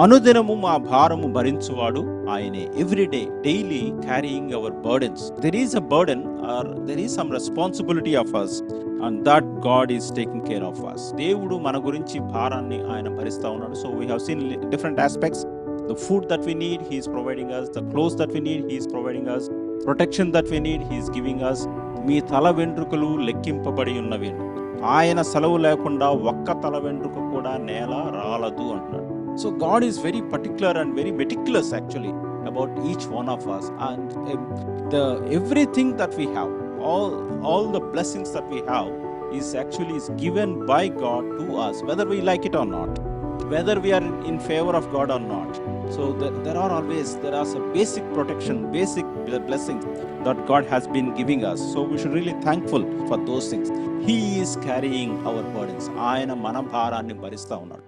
అనుదినము మా భారము భరించువాడు ఆయనే. Everyday daily carrying our burdens. There is a burden or there is some responsibility of us and that God is taking care of us. దేవుడు మన గురించి భారాన్ని ఆయన భరిస్తా ఉన్నాడు. So we have seen different aspects. The food that we need, he is providing us. The clothes that we need, he is providing us. Protection that we need, he is giving us. మీ తల వెంట్రుకలు లెక్కింపబడి ఉన్నవి. ఆయన సెలవు లేకుండా ఒక్క తల వెంట్రుక కూడా నేల రాలదు అంటున్నాడు. So God is very particular and very meticulous actually about each one of us, and everything that we have, all the blessings that we have is given by God to us, whether we like it or not, whether we are in favor of God or not. So there are some basic protection, basic blessings that God has been giving us. So we should really thankful for those things. He is carrying our burdens. ఆయన మన భారాన్ని భరిస్తా ఉన్నాడు.